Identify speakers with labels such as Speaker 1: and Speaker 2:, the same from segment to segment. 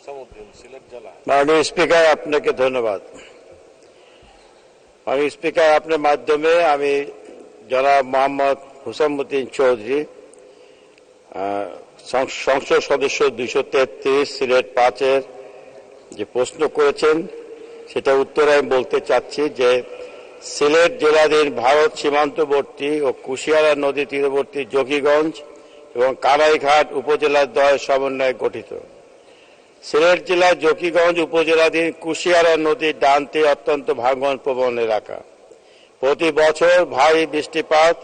Speaker 1: হুসামউদ্দিন, সিলেট জেলা।
Speaker 2: মাননীয় স্পিকার, আপনাকে ধন্যবাদ। মাননীয় স্পিকার, আপনার মাধ্যমে আমি জনাব মোহাম্মদ হুসামউদ্দিন চৌধুরী, সংসদ সদস্য 233 সিলেট 5-এর যে প্রশ্ন করেছেন সেটা উত্তরে আমি বলতে চাচ্ছি যে সিলেট জেলাধীন ভারত সীমান্তবর্তী ও কুশিয়ারা নদী তীরবর্তী জকিগঞ্জ এবং কানাইঘাট উপজেলার দ্বয় সমন্বয়ে গঠিত। সিলেট জেলার জকিগঞ্জ উপজেলাধীন কুশিয়ারা নদীর ডান তীরে অত্যন্ত ভাঙন প্রবণ এলাকা। প্রতি বছর ভারী বৃষ্টিপাত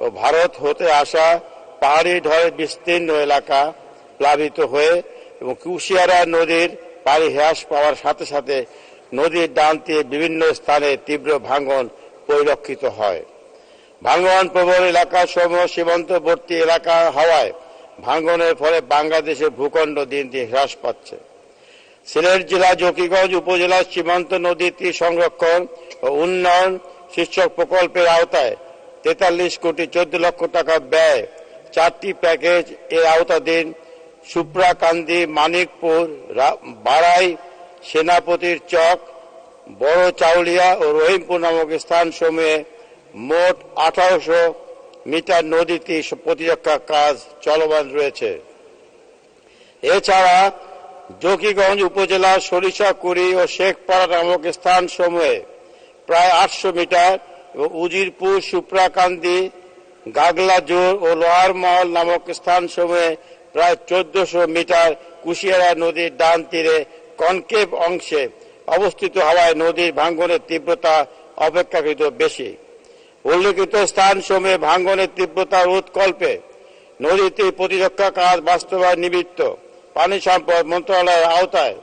Speaker 2: ও ভারত হতে আসা পাহাড়ি ঢলে বিস্তীর্ণ এলাকা প্লাবিত হয়ে এবং কুশিয়ারা নদীর পানি হ্রাস পাওয়ার সাথে সাথে নদীর ডান তীরে বিভিন্ন স্থানে তীব্র ভাঙন পরিলক্ষিত হয়। ভাঙন প্রবল এলাকাসমূহ সীমান্তবর্তী এলাকা হওয়ায় ভাঙনের ফলে বাংলাদেশের ভূখণ্ড দিন দিন হ্রাস পাচ্ছে। সিলেট জেলা জকিগঞ্জ উপজেলার সীমান্ত নদী তীর সংরক্ষণ ও উন্নয়ন শীর্ষক প্রকল্পের আওতায় 43 কোটি 14 লক্ষ টাকা ব্যয় 4টি প্যাকেজ এর আওতাধীন সুপ্রাকান্দি, মানিকপুর, বাড়াই, সেনাপতির চক, বড় চাউলিয়া ও রহিমপুর নামক স্থানসমূহে মোট 1800 মিটার নদী তীর প্রতিরক্ষা কাজ চলমান রয়েছে। এছাড়া জকিগঞ্জ উপজেলার সরিষাকুড়ি ও শেখপাড়া নামক স্থানসমূহে প্রায় 800 মিটার এবং উজিরপুর, সুপ্রাকান্দি, গাগলাজোর ও লোহারমহল নামক স্থানসমূহে প্রায় 1400 মিটার কুশিয়ারা নদীর ডান তীরে কনকেভ অংশে অবস্থিত হওয়ায় নদীর ভাঙনের তীব্রতা অপেক্ষাকৃত বেশি। উল্লেখিত স্থানসমূহে ভাঙনের তীব্রতা রোধকল্পে নদীতে প্রতিরক্ষা কাজ বাস্তবায়ন নিমিত্ত পানি সম্পদ মন্ত্রণালয়ের আওতায়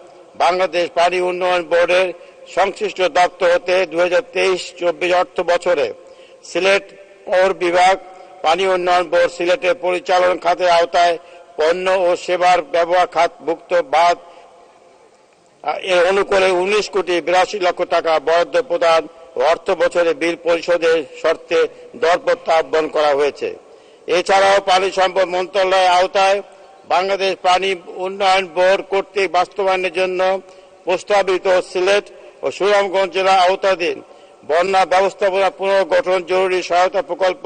Speaker 2: বাংলাদেশ পানি উন্নয়ন বোর্ডের সংশ্লিষ্ট দপ্তর হতে 2023-24 অর্থ বছরে সিলেট পৌর বিভাগ, পানি উন্নয়ন বোর্ড সিলেটের পরিচালন খাতের আওতায় পণ্য ও সেবার ব্যবহার খাতভুক্ত বাদ এর অনুকূলে 19 কোটি 82 লক্ষ টাকা বরাদ্দ প্রদান ও অর্থ বছরে বিল পরিশোধের শর্তে দরপত্র আহ্বান করা হয়েছে। এছাড়াও পানি সম্পদ মন্ত্রণালয়ের আওতায় বাংলাদেশ পানি উন্নয়ন বোর্ড কর্তৃক বাস্তবায়নের জন্য প্রস্তাবিত সিলেট ও সুনামগঞ্জ জেলা আওতাধীন বন্যা ব্যবস্থাপনা পুনর্গঠন জরুরি সহায়তা প্রকল্প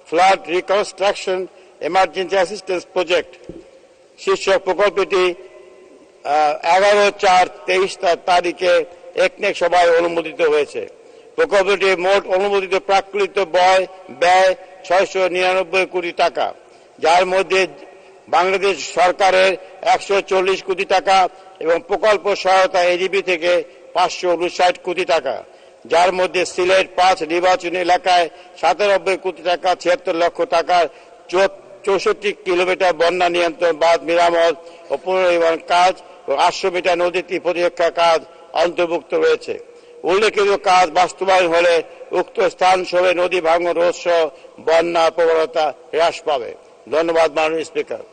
Speaker 2: flood reconstruction emergency assistance project শীর্ষক প্রকল্পটি 11/4/23 তারিখে একনেক সভায় অনুমোদিত হয়েছে। প্রকল্পটি মোট অনুমোদিত প্রাকৃত ব্যয় 699 কোটি টাকা, যার মধ্যে বাংলাদেশ সরকারের 140 কোটি টাকা এবং প্রকল্প সহায়তা এডিবি থেকে 559 কোটি টাকা, যার মধ্যে সিলেট 5 নির্বাচনী এলাকায় 97 কোটি টাকা, 76 লক্ষ টাকার 64 কিলোমিটার বন্যা নিয়ন্ত্রণ বাঁধ মেরামত ও পুনর্নির্মাণ কাজ ও 800 মিটার নদী তীর প্রতিরক্ষা কাজ অন্তর্ভুক্ত রয়েছে। উল্লেখিত কাজ বাস্তবায়ন হলে উক্ত স্থান সবে নদী ভাঙন রোধ সহ বন্যা প্রবণতা হ্রাস পাবে। ধন্যবাদ মাননীয় স্পিকার।